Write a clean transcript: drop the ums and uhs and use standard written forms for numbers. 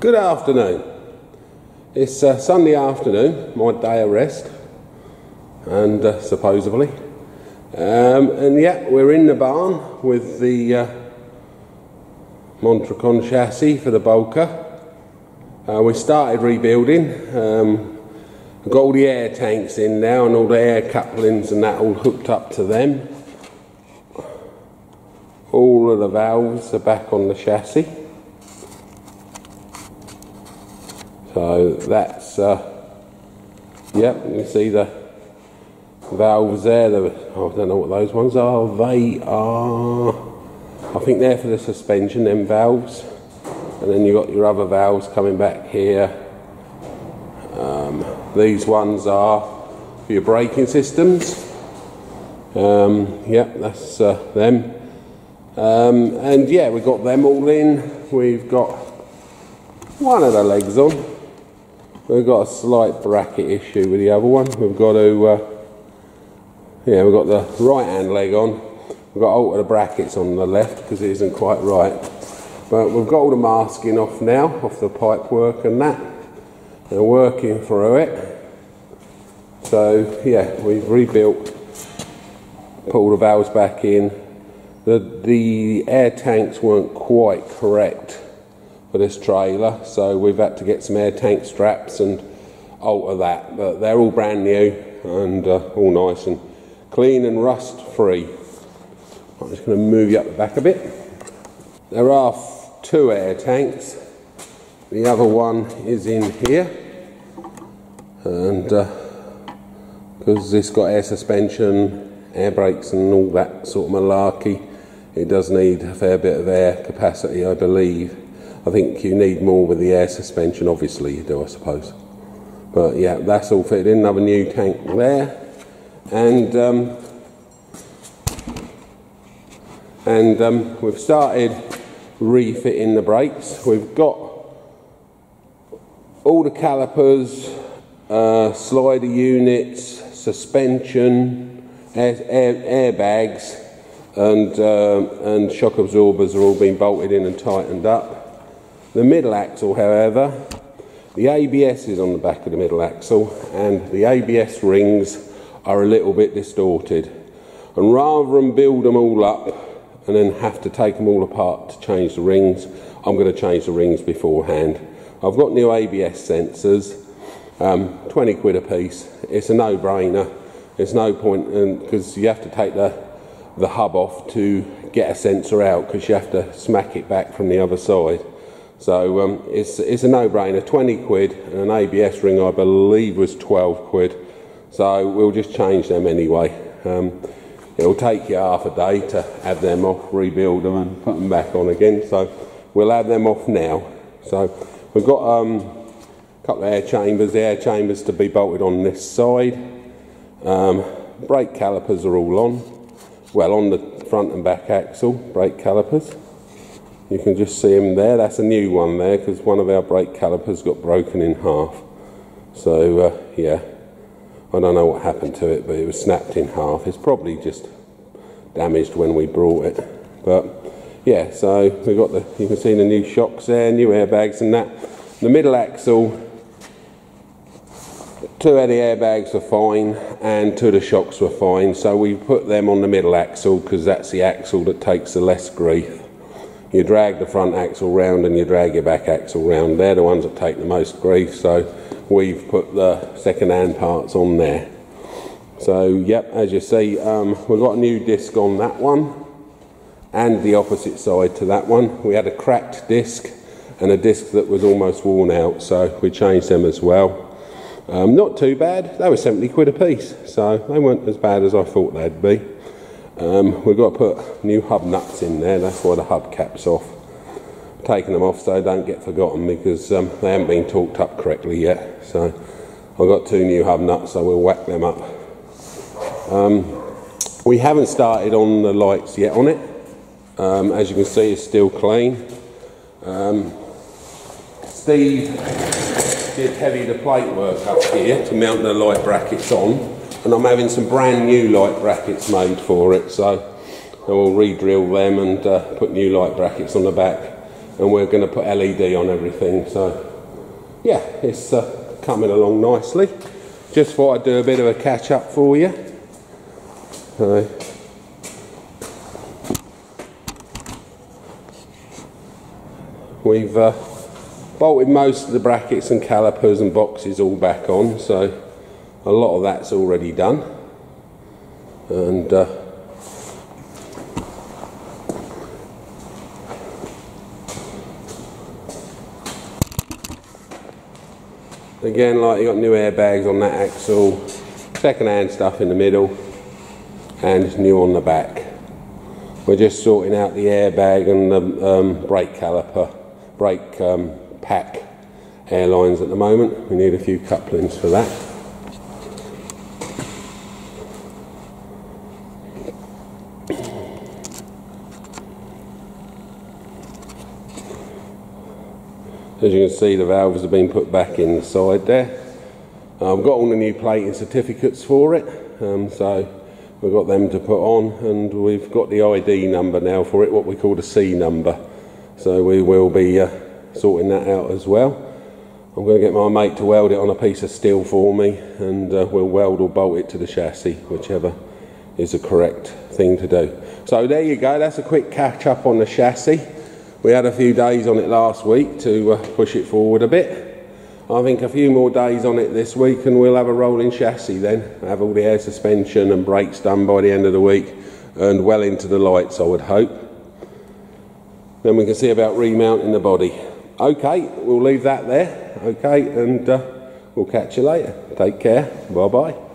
Good afternoon. It's Sunday afternoon, my day of rest, and supposedly. And yeah, we're in the barn with the Montracon chassis for the Bolker. We started rebuilding. We've got all the air tanks in now and all the air couplings and that all hooked up to them. All of the valves are back on the chassis. So that's, yep, you can see the valves there. I don't know what those ones are. They are, I think they're for the suspension, them valves. And then you've got your other valves coming back here. These ones are for your braking systems. Yep, that's them. And yeah, we've got them all in. We've got one of the legs on. We've got a slight bracket issue with the other one. We've got to, yeah, we've got the right hand leg on. We've got to alter the brackets on the left because it isn't quite right. But we've got all the masking off now, off the pipe work and that. And working through it. So yeah, we've rebuilt, put all the valves back in. The air tanks weren't quite correct for this trailer, so we've had to get some air tank straps and alter that, but they're all brand new and all nice and clean and rust free. I'm just going to move you up the back a bit. There are two air tanks. The other one is in here, and because it's got air suspension, air brakes and all that sort of malarkey, it does need a fair bit of air capacity, I believe. I think you need more with the air suspension, obviously you do, I suppose. But yeah, that's all fitted in. Another new tank there. And we've started refitting the brakes. We've got all the calipers, slider units, suspension, airbags, and shock absorbers are all being bolted in and tightened up. The middle axle, however, the ABS is on the back of the middle axle, and the ABS rings are a little bit distorted. And rather than build them all up and then have to take them all apart to change the rings, I'm going to change the rings beforehand. I've got new ABS sensors, 20 quid a piece. It's a no-brainer. There's no point, because you have to take the hub off to get a sensor out, because you have to smack it back from the other side. So it's a no-brainer. 20 quid, and an ABS ring I believe was 12 quid. So we'll just change them anyway. It'll take you half a day to have them off, rebuild them and put them back on again. So we'll have them off now. So we've got a couple of air chambers. The air chambers to be bolted on this side. Brake calipers are all on. Well, on the front and back axle, brake calipers. You can just see them there. That's a new one there, because one of our brake calipers got broken in half. So yeah, I don't know what happened to it, but it was snapped in half. It's probably just damaged when we brought it. But yeah, so we've got you can see the new shocks there, new airbags and that. The middle axle, two of the airbags were fine and two of the shocks were fine, so we put them on the middle axle because that's the axle that takes the less grief. You drag the front axle round and you drag your back axle round. They're the ones that take the most grief, so we've put the second-hand parts on there. So yep, as you see, we've got a new disc on that one and the opposite side to that one. We had a cracked disc and a disc that was almost worn out, so we changed them as well. Not too bad. They were 70 quid a piece, so they weren't as bad as I thought they'd be. We've got to put new hub nuts in there. That's why the hub cap's off. Taking them off so they don't get forgotten, because they haven't been torqued up correctly yet. So I've got two new hub nuts, so we'll whack them up. We haven't started on the lights yet on it. As you can see, it's still clean. Steve did heavy the plate work up here to mount the light brackets on, and I'm having some brand new light brackets made for it, so we'll re-drill them and put new light brackets on the back. and we're going to put LED on everything. So yeah, it's coming along nicely. Just thought I'd do a bit of a catch up for you. We've bolted most of the brackets and calipers and boxes all back on, so a lot of that's already done. And again, like, you got new airbags on that axle, second-hand stuff in the middle, and new on the back. We're just sorting out the airbag and the brake caliper, brake pack airlines at the moment. We need a few couplings for that. As you can see, the valves have been put back in the side there. I've got all the new plating certificates for it, so we've got them to put on, and we've got the ID number now for it, what we call the C number. So we will be sorting that out as well. I'm going to get my mate to weld it on a piece of steel for me, and we'll weld or bolt it to the chassis, whichever is the correct thing to do. So there you go, that's a quick catch up on the chassis. We had a few days on it last week to push it forward a bit. I think a few more days on it this week and we'll have a rolling chassis then. Have all the air suspension and brakes done by the end of the week, and well into the lights, I would hope. Then we can see about remounting the body. Okay, we'll leave that there. Okay, and we'll catch you later. Take care. Bye bye.